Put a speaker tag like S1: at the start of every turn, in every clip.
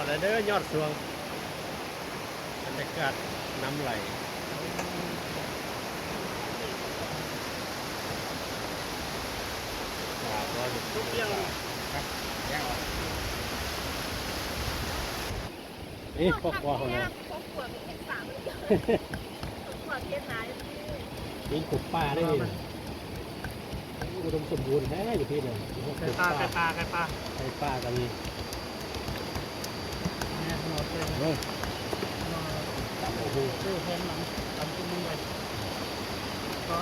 S1: อแล้วเด้อยอดสวงบรรยากาศน้ำไหลทุกเรื่องครับแย่งออกนี่ครอบครัวของเรา
S2: ครอบครัวมีแค่สามครอบครัวเทียนนาย
S1: นี่ขุดป่าได้เลยอุดมสมบูรณ์แท้อยู่ที่นั่นไก่ป่าก็มีเนี่ยหมดเลยตำโอ้โหแพงหลังตำตุ้มเลยก็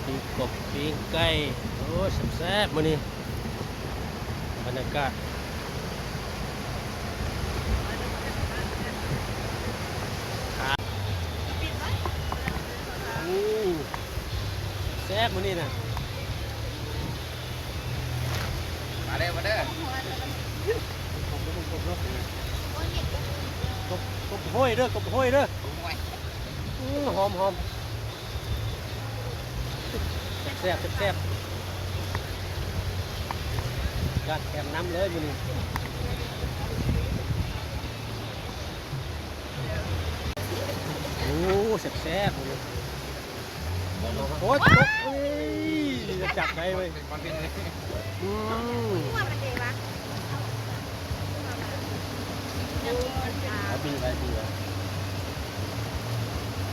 S1: ปีกบปีงไก่โอ้แซ่บๆมื้อนี้บรรยากาศแซ่บมื้อนี้นะมาเด้อมาเด้อกบห้อยเด้อกบห้อยเด้อหอมหอมแซ่บแซ่บกัดแกมน้ำเลยมื้อนี้โอ้แซ่บๆเลยโอ้ยจะจับได้เว้ยหลายปีแล้ว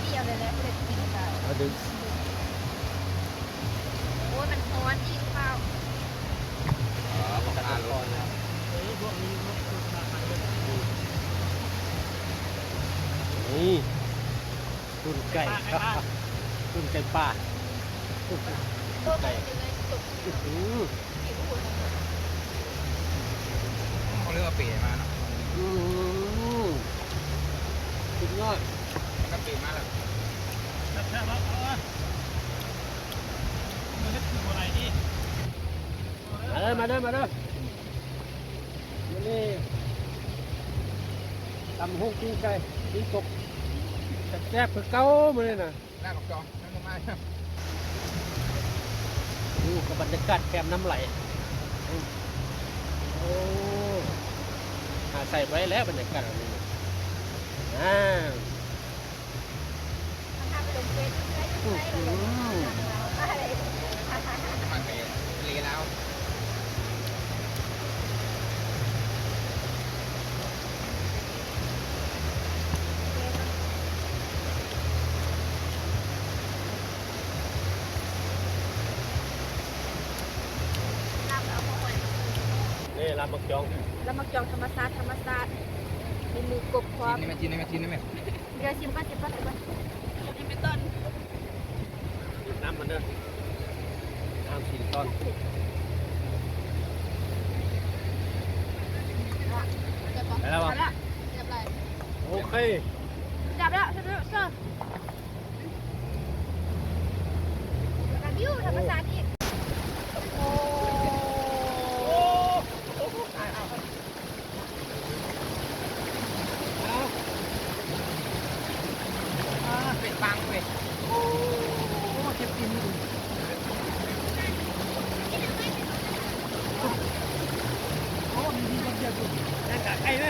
S1: เดียวเลยแหละเด็ดจริงค่ะเอาดึงโอ้ยมันร้อนอีกเปล่าตัดก่อนนะนี่ตุ่นไก่ตุ่นไก่ป่าตุ่นไก่
S3: เขาเรียกว่าเป๋มาเนาะ
S1: สุดยอด
S3: มันก็เป๋มาแล้ว
S1: แซ่บแล้วมันจะถึงอะไรนี่มาเด้อนี่ตำหุ่งปิ้งไก่ปิ้งกบแซ่บคือเก้ามาเลยนะ
S3: หน้ากับจองนั่นก็มา
S1: ดูกับบรรยากาศแคมน้ำไหลโอ้ใส่ไว้แล้วบรรยากาศแบบนี้
S3: มันเป๋ลีแล้ว
S1: นี่ลำมักจอง
S2: ธรรมศาสตร์มีหมูกบพร้อม
S3: ชิมได้ไหม
S2: เดี๋ยวชิมก่อนชิมไปต้น
S1: น้ำมันเด้อน้ำ4 ต้นไปแล้วป่ะโอเค
S2: จับแล้วเชิญวิวธรรมศาสตร์อีกโอ้
S3: เป็นปังเว้ย
S1: โอ้เก็บกินโอ้มีคนเดียวอยู่นั่นกะไก่ไหม